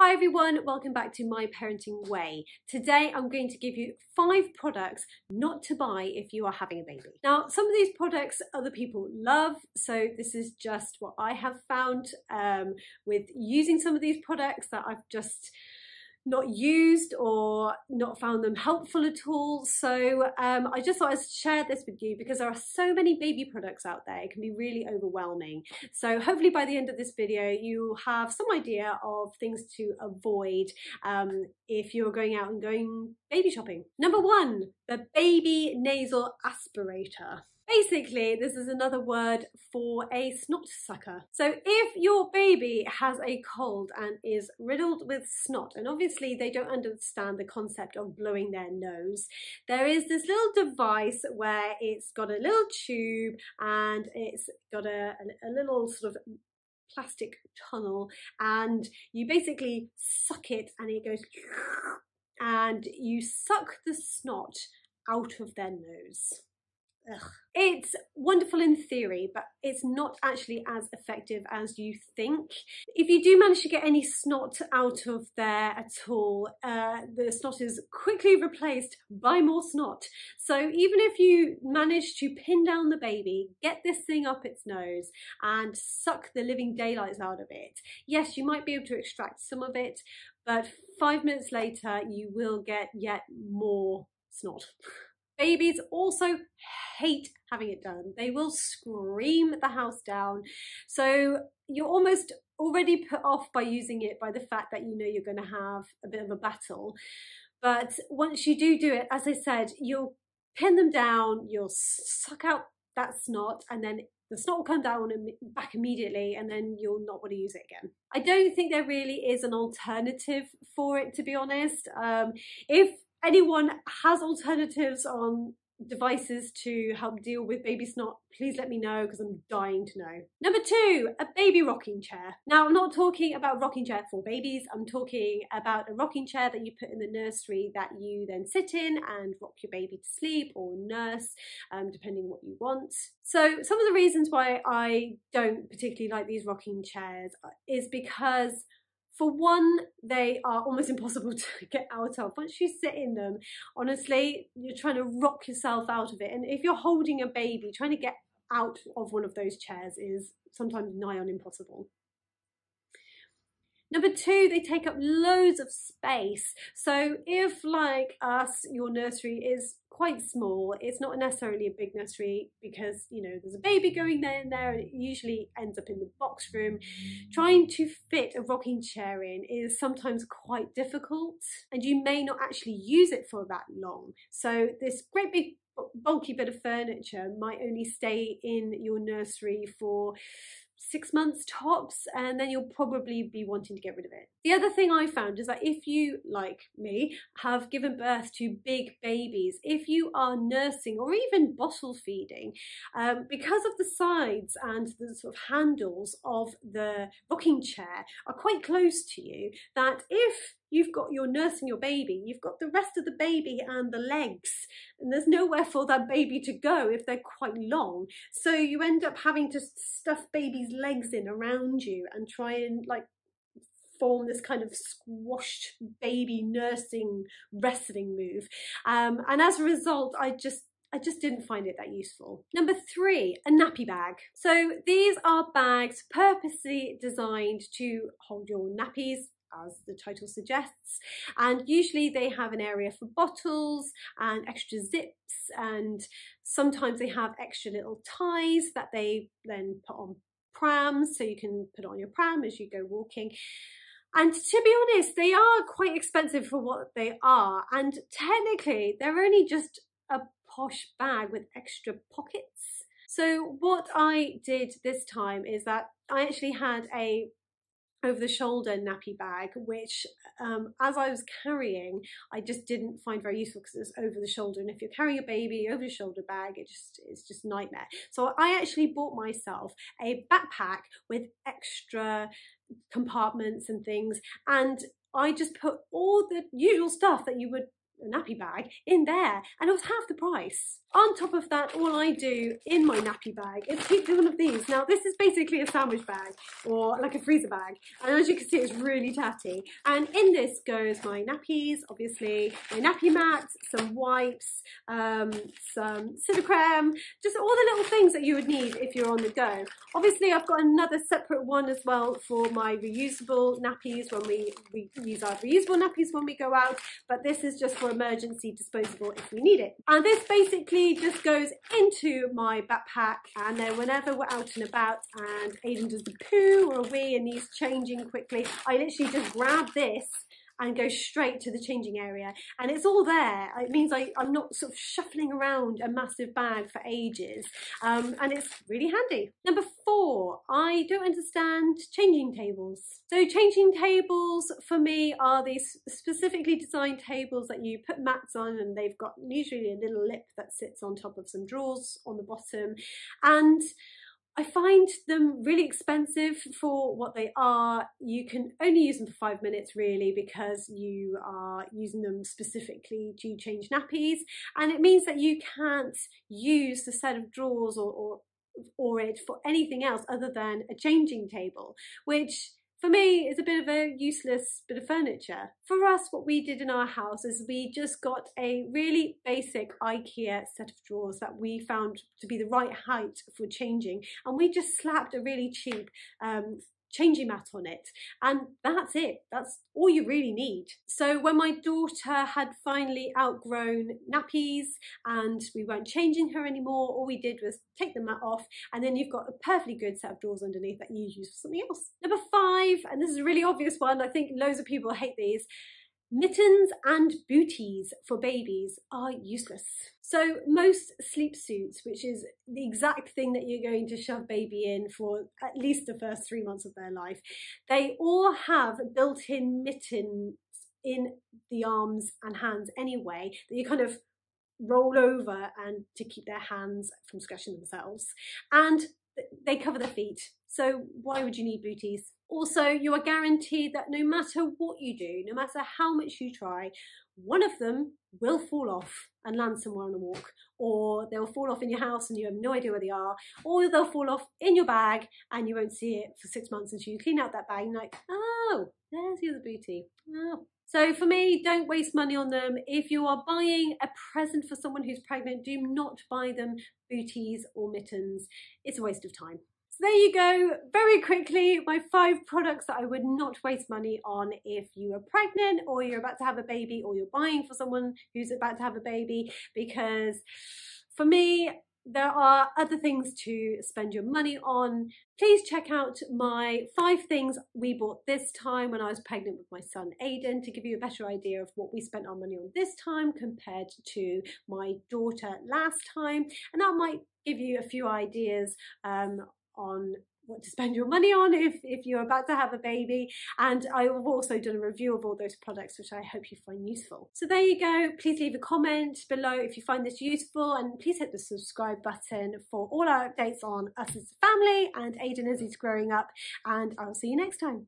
Hi everyone, welcome back to My Parenting Way. Today I'm going to give you 5 products not to buy if you are having a baby. Now, some of these products other people love, so this is just what I have found with using some of these products that I've just not used or not found them helpful at all. So I just thought I'd share this with you because there are so many baby products out there. It can be really overwhelming. So hopefully by the end of this video you have some idea of things to avoid if you're going out and going baby shopping. Number 1, the baby nasal aspirator. Basically, this is another word for a snot sucker. So if your baby has a cold and is riddled with snot, and obviously they don't understand the concept of blowing their nose, there is this little device where it's got a little tube and it's got a little sort of plastic tunnel, and you basically suck it and it goes and you suck the snot out of their nose. Ugh. It's wonderful in theory, but it's not actually as effective as you think. If you do manage to get any snot out of there at all, the snot is quickly replaced by more snot. So even if you manage to pin down the baby, get this thing up its nose and suck the living daylights out of it, yes, you might be able to extract some of it, but 5 minutes later you will get yet more snot. Babies also hate having it done. They will scream the house down. So you're almost already put off by using it by the fact that you know you're going to have a bit of a battle. But once you do it, as I said, you'll pin them down, you'll suck out that snot, and then the snot will come down and back immediately, and then you'll not want to use it again. I don't think there really is an alternative for it, to be honest. If anyone has alternatives on devices to help deal with baby snot, please let me know because I'm dying to know. Number 2, a baby rocking chair. Now, I'm not talking about a rocking chair for babies. I'm talking about a rocking chair that you put in the nursery that you then sit in and rock your baby to sleep or nurse, depending what you want. So some of the reasons why I don't particularly like these rocking chairs is because, for one, they are almost impossible to get out of. Once you sit in them, honestly, you're trying to rock yourself out of it. And if you're holding a baby, trying to get out of one of those chairs is sometimes nigh on impossible. Number 2, they take up loads of space. So if, like us, your nursery is quite small, it's not necessarily a big nursery because, you know, there's a baby going there and there, and it usually ends up in the box room. Trying to fit a rocking chair in is sometimes quite difficult, and you may not actually use it for that long. So this great big bulky bit of furniture might only stay in your nursery for 6 months tops, and then you'll probably be wanting to get rid of it. The other thing I found is that if you, like me, have given birth to big babies, if you are nursing or even bottle feeding, because of the sides and the sort of handles of the rocking chair are quite close to you, that if you're nursing your baby, you've got the rest of the baby and the legs, and there's nowhere for that baby to go if they're quite long. So you end up having to stuff baby's legs in around you and try and like form this kind of squashed baby nursing wrestling move. And as a result, I just didn't find it that useful. Number 3, a nappy bag. So these are bags purposely designed to hold your nappies, as the title suggests, and usually they have an area for bottles and extra zips, and sometimes they have extra little ties that they then put on prams, so you can put it on your pram as you go walking. And to be honest, they are quite expensive for what they are, and technically they're only just a posh bag with extra pockets. So what I did this time is that I actually had a over-the-shoulder nappy bag, which as I was carrying, I just didn't find very useful because it's over the shoulder, and if you're carrying a baby over the shoulder bag, it's just a nightmare. So I actually bought myself a backpack with extra compartments and things, and I just put all the usual stuff that you would nappy bag in there, and it was half the price. On top of that, all I do in my nappy bag is keep one of these. Now this is basically a sandwich bag or like a freezer bag, and as you can see it's really tatty, and in this goes my nappies, obviously, my nappy mats, some wipes, some creme, just all the little things that you would need if you're on the go. Obviously I've got another separate one as well for my reusable nappies when we use our reusable nappies when we go out, but this is just for emergency disposable if we need it. And this basically just goes into my backpack, and then whenever we're out and about and Aiden does the poo or a wee and needs changing quickly, I literally just grab this and go straight to the changing area, and it's all there. It means I'm not sort of shuffling around a massive bag for ages, and it's really handy. Number 4, I don't understand changing tables. So changing tables for me are these specifically designed tables that you put mats on, and they've got usually a little lip that sits on top of some drawers on the bottom, and I find them really expensive for what they are. You can only use them for 5 minutes really, because you are using them specifically to change nappies, and it means that you can't use the set of drawers or it for anything else other than a changing table, which for me is a bit of a useless bit of furniture. For us, what we did in our house is we just got a really basic IKEA set of drawers that we found to be the right height for changing, and we just slapped a really cheap changing mat on it, and that's it. That's all you really need. So when my daughter had finally outgrown nappies and we weren't changing her anymore, all we did was take the mat off, and then you've got a perfectly good set of drawers underneath that you use for something else. Number 5, and this is a really obvious one, I think loads of people hate these, mittens and booties for babies are useless. So most sleep suits, which is the exact thing that you're going to shove baby in for at least the first 3 months of their life, they all have built-in mittens in the arms and hands anyway, that you kind of roll over and to keep their hands from scratching themselves, and they cover their feet. So why would you need booties? Also, you are guaranteed that no matter what you do, no matter how much you try, one of them will fall off and land somewhere on a walk, or they'll fall off in your house and you have no idea where they are, or they'll fall off in your bag and you won't see it for 6 months until you clean out that bag and you're like, oh, there's the other booty. Oh. So for me, don't waste money on them. If you are buying a present for someone who's pregnant, do not buy them booties or mittens. It's a waste of time. So there you go, very quickly, my 5 products that I would not waste money on if you are pregnant or you're about to have a baby or you're buying for someone who's about to have a baby, because for me, there are other things to spend your money on. Please check out my 5 things we bought this time when I was pregnant with my son Aiden, to give you a better idea of what we spent our money on this time compared to my daughter last time, and that might give you a few ideas on what to spend your money on if you're about to have a baby. And I've also done a review of all those products, which I hope you find useful. So there you go. Please leave a comment below if you find this useful, and please hit the subscribe button for all our updates on us as a family and Aiden as he's growing up, and I'll see you next time.